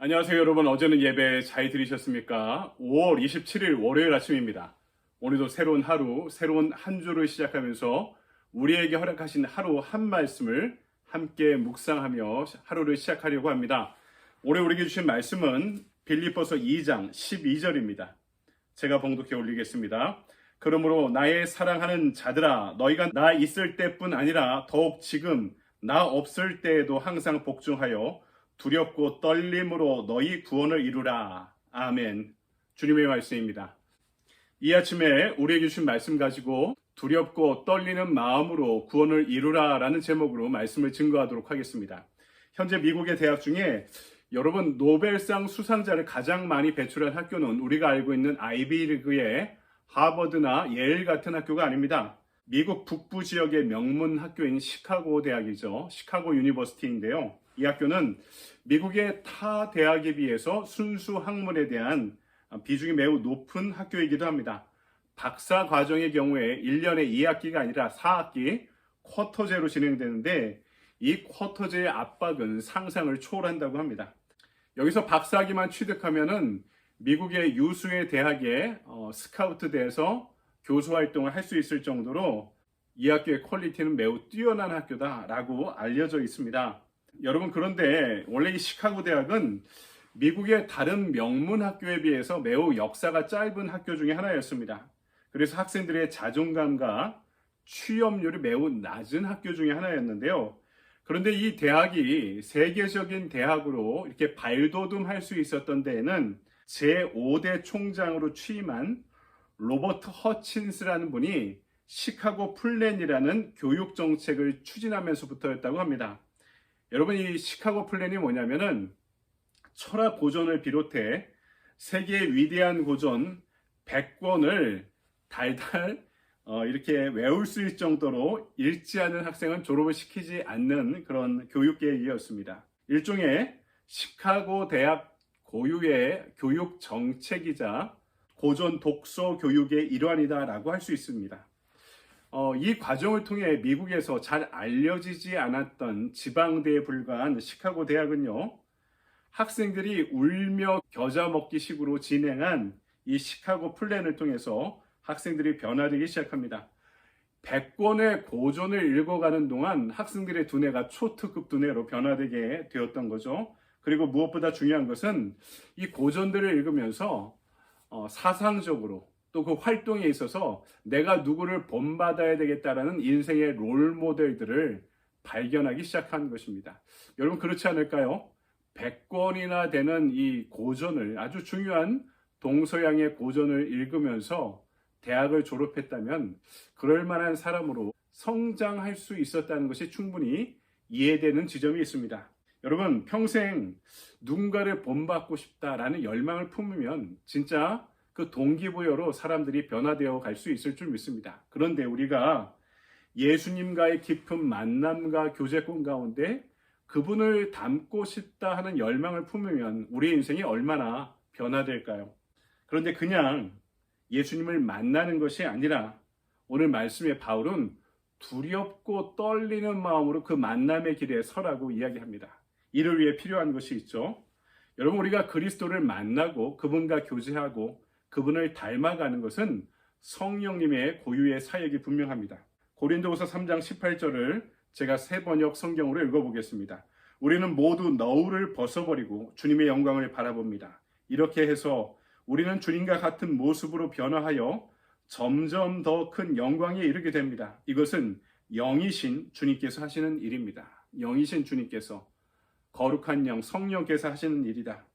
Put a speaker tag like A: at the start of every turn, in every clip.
A: 안녕하세요 여러분. 어제는 예배 잘 들으셨습니까? 5월 27일 월요일 아침입니다. 오늘도 새로운 하루, 새로운 한 주를 시작하면서 우리에게 허락하신 하루 한 말씀을 함께 묵상하며 하루를 시작하려고 합니다. 오늘 우리에게 주신 말씀은 빌립보서 2장 12절입니다. 제가 봉독해 올리겠습니다. 그러므로 나의 사랑하는 자들아, 너희가 나 있을 때뿐 아니라 더욱 지금 나 없을 때에도 항상 복종하여 두렵고 떨림으로 너희 구원을 이루라. 아멘. 주님의 말씀입니다. 이 아침에 우리에게 주신 말씀 가지고 두렵고 떨리는 마음으로 구원을 이루라 라는 제목으로 말씀을 증거하도록 하겠습니다. 현재 미국의 대학 중에 여러분 노벨상 수상자를 가장 많이 배출한 학교는 우리가 알고 있는 아이비리그의 하버드나 예일 같은 학교가 아닙니다. 미국 북부 지역의 명문 학교인 시카고 대학이죠. 시카고 유니버시티인데요. 이 학교는 미국의 타 대학에 비해서 순수 학문에 대한 비중이 매우 높은 학교이기도 합니다. 박사 과정의 경우에 1년에 2학기가 아니라 4학기 쿼터제로 진행되는데 이 쿼터제의 압박은 상상을 초월한다고 합니다. 여기서 박사학위만 취득하면은 미국의 유수의 대학에 스카우트대에서 교수 활동을 할 수 있을 정도로 이 학교의 퀄리티는 매우 뛰어난 학교다라고 알려져 있습니다. 여러분, 그런데 원래 이 시카고 대학은 미국의 다른 명문 학교에 비해서 매우 역사가 짧은 학교 중에 하나였습니다. 그래서 학생들의 자존감과 취업률이 매우 낮은 학교 중에 하나였는데요. 그런데 이 대학이 세계적인 대학으로 이렇게 발돋움할 수 있었던 데에는 제5대 총장으로 취임한 로버트 허친스라는 분이 시카고 플랜이라는 교육 정책을 추진하면서부터였다고 합니다. 여러분, 이 시카고 플랜이 뭐냐면은 철학 고전을 비롯해 세계의 위대한 고전 100권을 달달 이렇게 외울 수 있을 정도로 읽지 않은 학생은 졸업을 시키지 않는 그런 교육 계획이었습니다. 일종의 시카고 대학 고유의 교육 정책이자 고전 독서 교육의 일환이다라고 할 수 있습니다. 이 과정을 통해 미국에서 잘 알려지지 않았던 지방대에 불과한 시카고 대학은요, 학생들이 울며 겨자 먹기 식으로 진행한 이 시카고 플랜을 통해서 학생들이 변화되기 시작합니다. 100권의 고전을 읽어가는 동안 학생들의 두뇌가 초특급 두뇌로 변화되게 되었던 거죠. 그리고 무엇보다 중요한 것은 이 고전들을 읽으면서 사상적으로 또 그 활동에 있어서 내가 누구를 본받아야 되겠다라는 인생의 롤 모델들을 발견하기 시작한 것입니다. 여러분, 그렇지 않을까요? 100권이나 되는 이 고전을, 아주 중요한 동서양의 고전을 읽으면서 대학을 졸업했다면 그럴 만한 사람으로 성장할 수 있었다는 것이 충분히 이해되는 지점이 있습니다. 여러분, 평생 누군가를 본받고 싶다라는 열망을 품으면 진짜 그 동기부여로 사람들이 변화되어 갈 수 있을 줄 믿습니다. 그런데 우리가 예수님과의 깊은 만남과 교제권 가운데 그분을 닮고 싶다 하는 열망을 품으면 우리의 인생이 얼마나 변화될까요? 그런데 그냥 예수님을 만나는 것이 아니라 오늘 말씀의 바울은 두렵고 떨리는 마음으로 그 만남의 길에 서라고 이야기합니다. 이를 위해 필요한 것이 있죠. 여러분, 우리가 그리스도를 만나고 그분과 교제하고 그분을 닮아가는 것은 성령님의 고유의 사역이 분명합니다. 고린도후서 3장 18절을 제가 새 번역 성경으로 읽어보겠습니다. 우리는 모두 너울을 벗어버리고 주님의 영광을 바라봅니다. 이렇게 해서 우리는 주님과 같은 모습으로 변화하여 점점 더 큰 영광에 이르게 됩니다. 이것은 영이신 주님께서 하시는 일입니다. 영이신 주님께서, 거룩한 영, 성령께서 하시는 일이다.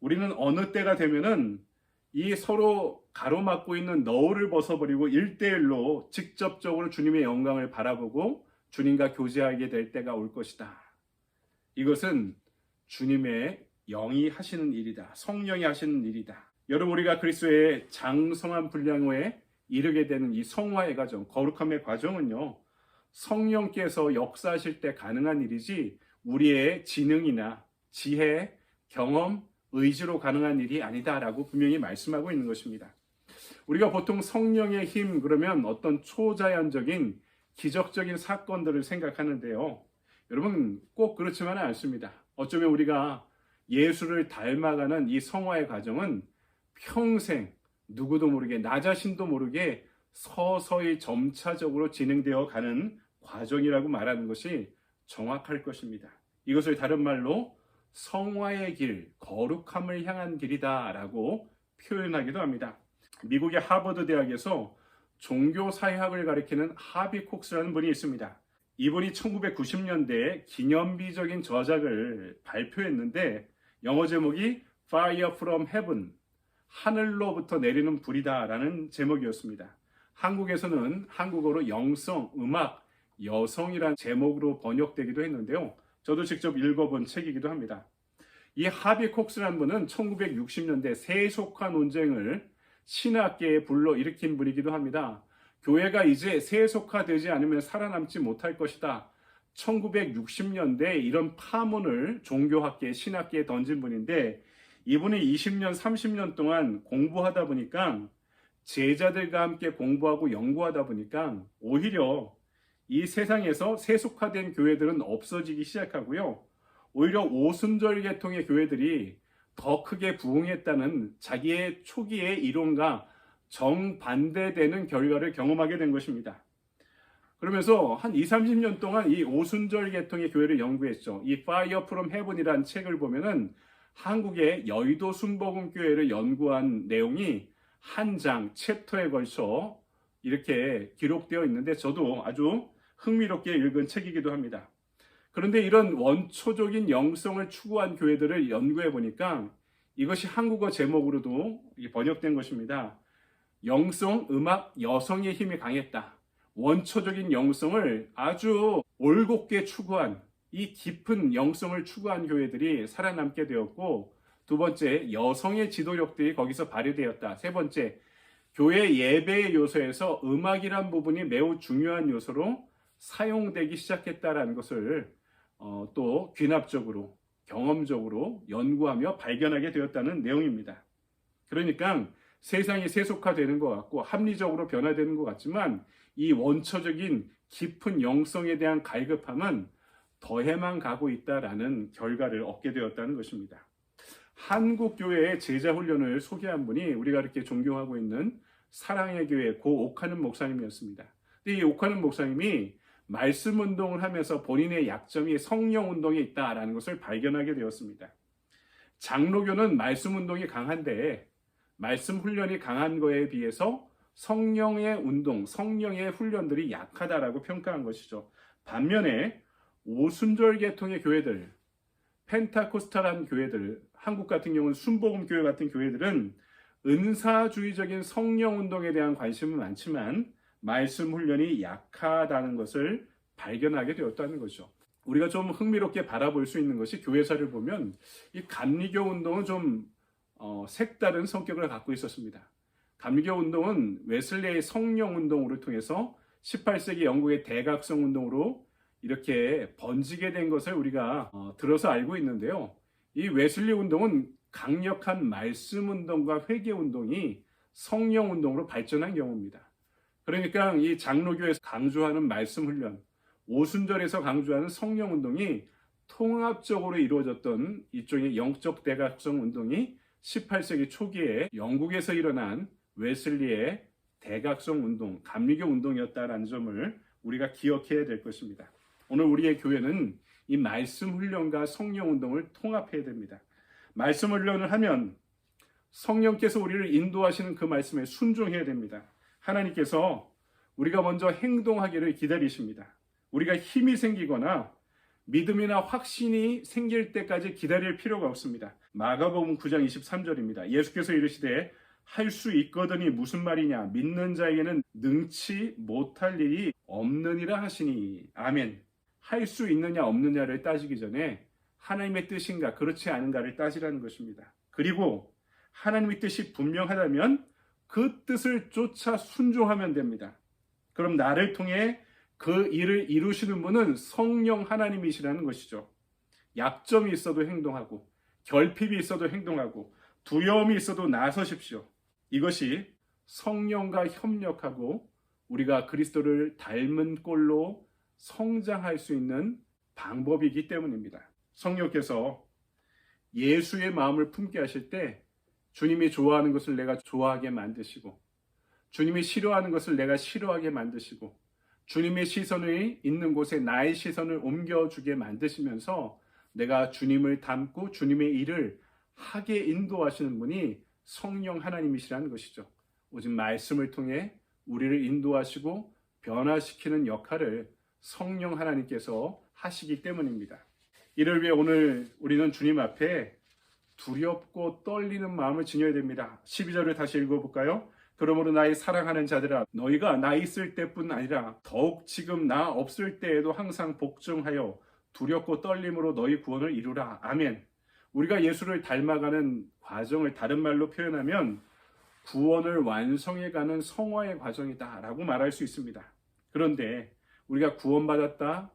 A: 우리는 어느 때가 되면은 이 서로 가로막고 있는 너울을 벗어버리고 1대1로 직접적으로 주님의 영광을 바라보고 주님과 교제하게 될 때가 올 것이다. 이것은 주님의 영이 하시는 일이다. 성령이 하시는 일이다. 여러분, 우리가 그리스도의 장성한 분량에 이르게 되는 이 성화의 과정, 거룩함의 과정은요, 성령께서 역사하실 때 가능한 일이지 우리의 지능이나 지혜, 경험, 의지로 가능한 일이 아니다라고 분명히 말씀하고 있는 것입니다. 우리가 보통 성령의 힘 그러면 어떤 초자연적인 기적적인 사건들을 생각하는데요. 여러분, 꼭 그렇지만은 않습니다. 어쩌면 우리가 예수를 닮아가는 이 성화의 과정은 평생 누구도 모르게, 나 자신도 모르게 서서히 점차적으로 진행되어 가는 과정이라고 말하는 것이 정확할 것입니다. 이것을 다른 말로 성화의 길, 거룩함을 향한 길이다라고 표현하기도 합니다. 미국의 하버드 대학에서 종교사회학을 가리키는 하비 콕스라는 분이 있습니다. 이분이 1990년대에 기념비적인 저작을 발표했는데 영어 제목이 Fire from Heaven, 하늘로부터 내리는 불이다 라는 제목이었습니다. 한국에서는 한국어로 영성, 음악, 여성이란 제목으로 번역되기도 했는데요. 저도 직접 읽어본 책이기도 합니다. 이 하비 콕스라는 분은 1960년대 세속화 논쟁을 신학계에 불러일으킨 분이기도 합니다. 교회가 이제 세속화되지 않으면 살아남지 못할 것이다. 1960년대에 이런 파문을 종교학계, 신학계에 던진 분인데 이분이 20년, 30년 동안 공부하다 보니까 제자들과 함께 공부하고 연구하다 보니까 오히려 이 세상에서 세속화된 교회들은 없어지기 시작하고요. 오히려 오순절 계통의 교회들이 더 크게 부흥했다는 자기의 초기의 이론과 정반대되는 결과를 경험하게 된 것입니다. 그러면서 한 20, 30년 동안 이 오순절 계통의 교회를 연구했죠. 이 Fire from Heaven이라는 책을 보면은 한국의 여의도 순복음교회를 연구한 내용이 한 장, 챕터에 걸쳐 이렇게 기록되어 있는데 저도 아주 흥미롭게 읽은 책이기도 합니다. 그런데 이런 원초적인 영성을 추구한 교회들을 연구해 보니까 이것이 한국어 제목으로도 번역된 것입니다. 영성, 음악, 여성의 힘이 강했다. 원초적인 영성을 아주 올곧게 추구한 이 깊은 영성을 추구한 교회들이 살아남게 되었고, 두 번째, 여성의 지도력들이 거기서 발휘되었다. 세 번째, 교회 예배의 요소에서 음악이란 부분이 매우 중요한 요소로 사용되기 시작했다라는 것을 또 귀납적으로, 경험적으로 연구하며 발견하게 되었다는 내용입니다. 그러니까 세상이 세속화되는 것 같고 합리적으로 변화되는 것 같지만 이 원초적인 깊은 영성에 대한 갈급함은 더해만 가고 있다라는 결과를 얻게 되었다는 것입니다. 한국교회의 제자훈련을 소개한 분이 우리가 이렇게 존경하고 있는 사랑의 교회 고 옥하는 목사님이었습니다. 근데 이 옥하는 목사님이 말씀 운동을 하면서 본인의 약점이 성령 운동에 있다라는 것을 발견하게 되었습니다. 장로교는 말씀 운동이 강한데 말씀 훈련이 강한 거에 비해서 성령의 운동, 성령의 훈련들이 약하다라고 평가한 것이죠. 반면에 오순절 계통의 교회들, 펜타코스탈한 교회들, 한국 같은 경우는 순복음교회 같은 교회들은 은사주의적인 성령 운동에 대한 관심은 많지만 말씀 훈련이 약하다는 것을 발견하게 되었다는 거죠. 우리가 좀 흥미롭게 바라볼 수 있는 것이 교회사를 보면 이 감리교 운동은 좀 색다른 성격을 갖고 있었습니다. 감리교 운동은 웨슬레의 성령 운동으로 통해서 18세기 영국의 대각성 운동으로 이렇게 번지게 된 것을 우리가 들어서 알고 있는데요. 이 웨슬리 운동은 강력한 말씀 운동과 회개 운동이 성령 운동으로 발전한 경우입니다. 그러니까 이 장로교에서 강조하는 말씀 훈련, 오순절에서 강조하는 성령 운동이 통합적으로 이루어졌던 일종의 영적 대각성 운동이 18세기 초기에 영국에서 일어난 웨슬리의 대각성 운동, 감리교 운동이었다는 점을 우리가 기억해야 될 것입니다. 오늘 우리의 교회는 이 말씀 훈련과 성령 운동을 통합해야 됩니다. 말씀 훈련을 하면 성령께서 우리를 인도하시는 그 말씀에 순종해야 됩니다. 하나님께서 우리가 먼저 행동하기를 기다리십니다. 우리가 힘이 생기거나 믿음이나 확신이 생길 때까지 기다릴 필요가 없습니다. 마가복음 9장 23절입니다. 예수께서 이르시되 할 수 있거든이 무슨 말이냐, 믿는 자에게는 능치 못할 일이 없느니라 하시니. 아멘. 할 수 있느냐 없느냐를 따지기 전에 하나님의 뜻인가 그렇지 않은가를 따지라는 것입니다. 그리고 하나님의 뜻이 분명하다면 그 뜻을 쫓아 순종하면 됩니다. 그럼 나를 통해 그 일을 이루시는 분은 성령 하나님이시라는 것이죠. 약점이 있어도 행동하고 결핍이 있어도 행동하고 두려움이 있어도 나서십시오. 이것이 성령과 협력하고 우리가 그리스도를 닮은 꼴로 성장할 수 있는 방법이기 때문입니다. 성령께서 예수의 마음을 품게 하실 때 주님이 좋아하는 것을 내가 좋아하게 만드시고 주님이 싫어하는 것을 내가 싫어하게 만드시고 주님의 시선이 있는 곳에 나의 시선을 옮겨주게 만드시면서 내가 주님을 닮고 주님의 일을 하게 인도하시는 분이 성령 하나님이시라는 것이죠. 오직 말씀을 통해 우리를 인도하시고 변화시키는 역할을 성령 하나님께서 하시기 때문입니다. 이를 위해 오늘 우리는 주님 앞에 두렵고 떨리는 마음을 지녀야 됩니다. 12절을 다시 읽어볼까요? 그러므로 나의 사랑하는 자들아, 너희가 나 있을 때뿐 아니라 더욱 지금 나 없을 때에도 항상 복종하여 두렵고 떨림으로 너희 구원을 이루라. 아멘. 우리가 예수를 닮아가는 과정을 다른 말로 표현하면 구원을 완성해가는 성화의 과정이다라고 말할 수 있습니다. 그런데 우리가 구원받았다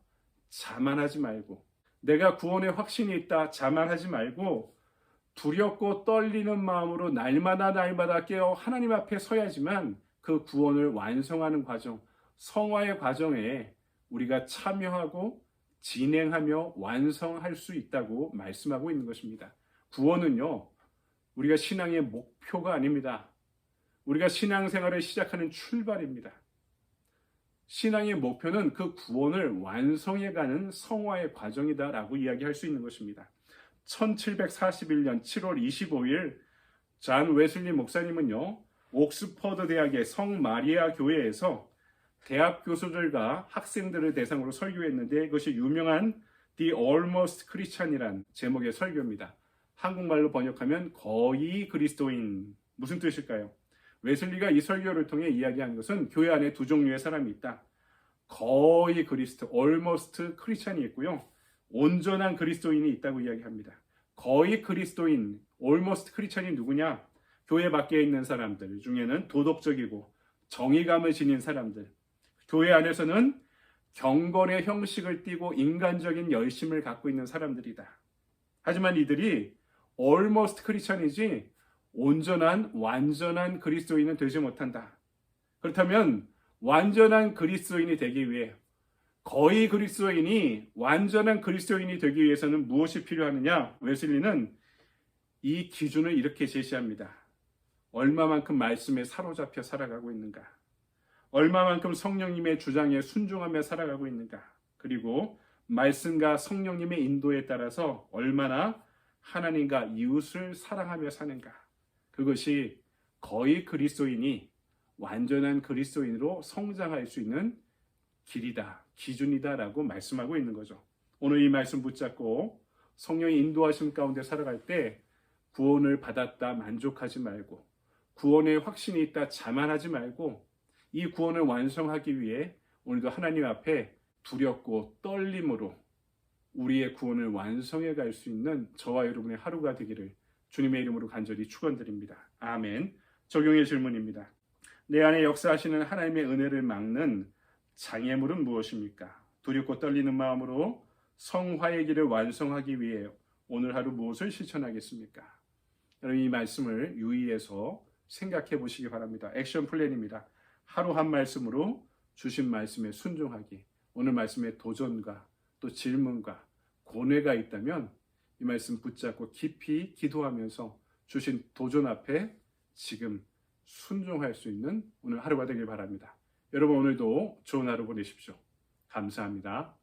A: 자만하지 말고, 내가 구원의 확신이 있다 자만하지 말고, 두렵고 떨리는 마음으로 날마다 깨어 하나님 앞에 서야지만 그 구원을 완성하는 과정, 성화의 과정에 우리가 참여하고 진행하며 완성할 수 있다고 말씀하고 있는 것입니다. 구원은요, 우리가 신앙의 목표가 아닙니다. 우리가 신앙생활을 시작하는 출발입니다. 신앙의 목표는 그 구원을 완성해가는 성화의 과정이다라고 이야기할 수 있는 것입니다. 1741년 7월 25일 잔 웨슬리 목사님은요, 옥스퍼드 대학의 성 마리아 교회에서 대학 교수들과 학생들을 대상으로 설교했는데 그것이 유명한 The Almost Christian이란 제목의 설교입니다. 한국말로 번역하면 거의 그리스도인. 무슨 뜻일까요? 웨슬리가 이 설교를 통해 이야기한 것은 교회 안에 두 종류의 사람이 있다. 거의 그리스도, almost 크리스찬이 있고요. 온전한 그리스도인이 있다고 이야기합니다. 거의 그리스도인, almost 크리스찬이 누구냐? 교회 밖에 있는 사람들 중에는 도덕적이고 정의감을 지닌 사람들, 교회 안에서는 경건의 형식을 띠고 인간적인 열심을 갖고 있는 사람들이다. 하지만 이들이 almost 크리스찬이지 온전한, 완전한 그리스도인은 되지 못한다. 그렇다면 완전한 그리스도인이 되기 위해, 거의 그리스도인이 완전한 그리스도인이 되기 위해서는 무엇이 필요하느냐? 웨슬리는 이 기준을 이렇게 제시합니다. 얼마만큼 말씀에 사로잡혀 살아가고 있는가? 얼마만큼 성령님의 주장에 순종하며 살아가고 있는가? 그리고 말씀과 성령님의 인도에 따라서 얼마나 하나님과 이웃을 사랑하며 사는가? 그것이 거의 그리스도인이 완전한 그리스도인으로 성장할 수 있는 길이다, 기준이다라고 말씀하고 있는 거죠. 오늘 이 말씀 붙잡고 성령의 인도하심 가운데 살아갈 때 구원을 받았다 만족하지 말고, 구원의 확신이 있다 자만하지 말고, 이 구원을 완성하기 위해 오늘도 하나님 앞에 두렵고 떨림으로 우리의 구원을 완성해 갈 수 있는 저와 여러분의 하루가 되기를 주님의 이름으로 간절히 축원드립니다. 아멘. 적용의 질문입니다. 내 안에 역사하시는 하나님의 은혜를 막는 장애물은 무엇입니까? 두렵고 떨리는 마음으로 성화의 길을 완성하기 위해 오늘 하루 무엇을 실천하겠습니까? 여러분, 이 말씀을 유의해서 생각해 보시기 바랍니다. 액션 플랜입니다. 하루 한 말씀으로 주신 말씀에 순종하기. 오늘 말씀에 도전과 또 질문과 고뇌가 있다면 이 말씀 붙잡고 깊이 기도하면서 주신 도전 앞에 지금 순종할 수 있는 오늘 하루가 되길 바랍니다. 여러분, 오늘도 좋은 하루 보내십시오. 감사합니다.